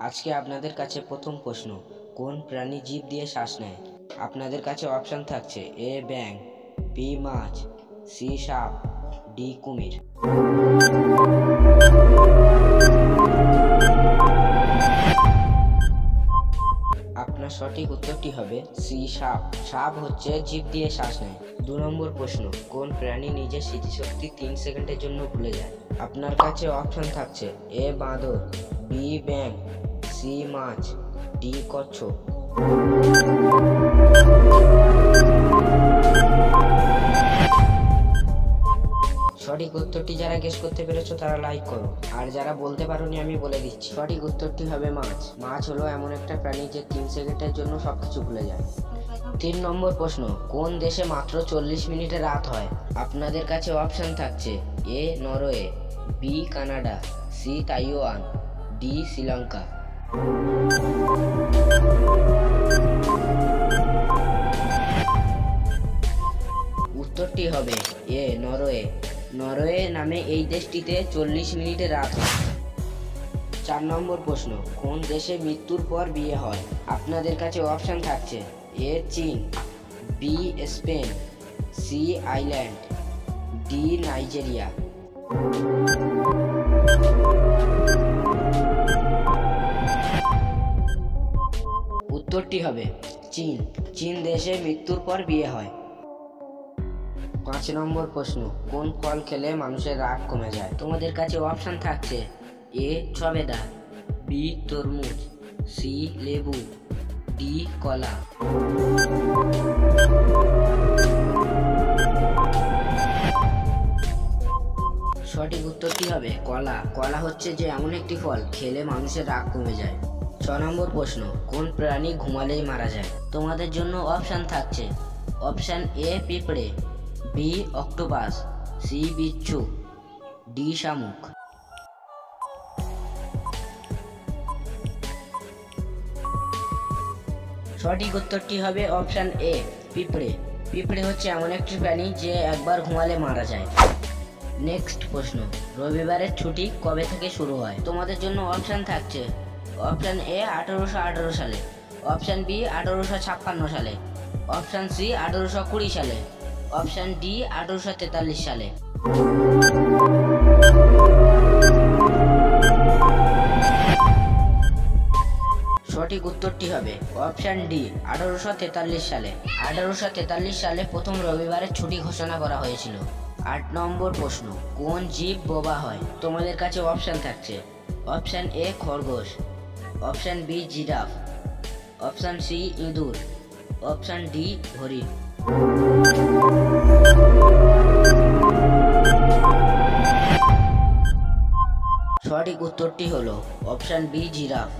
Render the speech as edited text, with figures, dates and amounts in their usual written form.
আজকে আপনাদের কাছে প্রথম প্রশ্ন, কোন প্রাণী জিভ দিয়ে শ্বাস নেয়? আপনাদের কাছে অপশন থাকছে এ ব্যাঙ, বি মাছ, সি সাপ, ডি কুমির। আপনার সঠিক উত্তরটি হবে সি সাপ। সাপ হচ্ছে জিভ দিয়ে শ্বাস নেয়। 2 নম্বর প্রশ্ন, কোন প্রাণী নিজের স্মৃতিশক্তি 3 সেকেন্ডের জন্য ভুলে যায়? আপনার কাছে অপশন থাকছে এ বাঁদর, বি ব্যাঙ, সি মাছ, ডি কচ্ছপ। সঠিক উত্তরটি যারা গেস করতে পেরেছো তারা লাইক করো, আর যারা বলতে পারোনি আমি বলে দিচ্ছি, সঠিক উত্তরটি হবে মাছ। মাছ হলো এমন একটা প্রাণী যে 3 সেকেন্ডের জন্য সবকিছু ভুলে যায়। 3 নম্বর প্রশ্ন, কোন দেশে মাত্র 40 মিনিটে রাত হয়? আপনাদের কাছে অপশন থাকছে A Norway, B Canada, C Taiwan, D Sri Lanka. উত্তরটি হবে এ নরওয়ে। নরওয়ে নামে এই দেশটিতে 40 মিনিটে রাত হয়। 4 নম্বর প্রশ্ন, কোন দেশে মৃত্যুর পর বিয়ে হয়? আপনাদের কাছে অপশন থাকছে এ চীন, B Spain, C island, D Nigeria. উত্তরটি হবে চীন। চীন দেশে মৃত্যুর পর বিয়ে হয়। 5 নম্বর প্রশ্ন, কোন ফল খেলে মানুষের রাগ কমে যায়? তোমাদের কাছে অপশন থাকছে এ সবেদা, বি তরমুজ, সি লেবু, ডি কলা। সঠিক উত্তরটি হবে কলা। কলা হচ্ছে যে এমন একটি ফল খেলে মানুষের রাগ কমে যায়। 6 নম্বর প্রশ্ন, কোন প্রাণী ঘুমালেই মারা যায়? তোমাদের জন্য অপশন থাকছে অপশন এ পিঁপড়ে, বি অক্টোপাস, সি বিচ্ছু, ডি শামুক। সঠিক উত্তরটি হবে অপশন এ পিঁপড়ে। পিঁপড়ে হচ্ছে এমন একটি প্রাণী যে একবার ঘুমালে মারা যায়। নেক্সট প্রশ্ন, রবিবারের ছুটি কবে থেকে শুরু হয়? তোমাদের জন্য অপশন থাকছে অপশন এ 1818 সালে, অপশন বি 1856 সালে, অপশন সি 1820 সালে, অপশন ডি 1843 সালে। সঠিক উত্তরটি হবে অপশন ডি 1843 সালে। 1843 সালে প্রথম রবিবারের ছুটি ঘোষণা করা হয়েছিল। 8 নম্বর প্রশ্ন, কোন জীব বোবা হয়? তোমাদের কাছে অপশন থাকছে অপশন এ খরগোশ, option B giraffe, option C ইঁদুর, অপশন ডি হরিণ। সঠিক উত্তরটি হলো অপশন বি জিরাফ।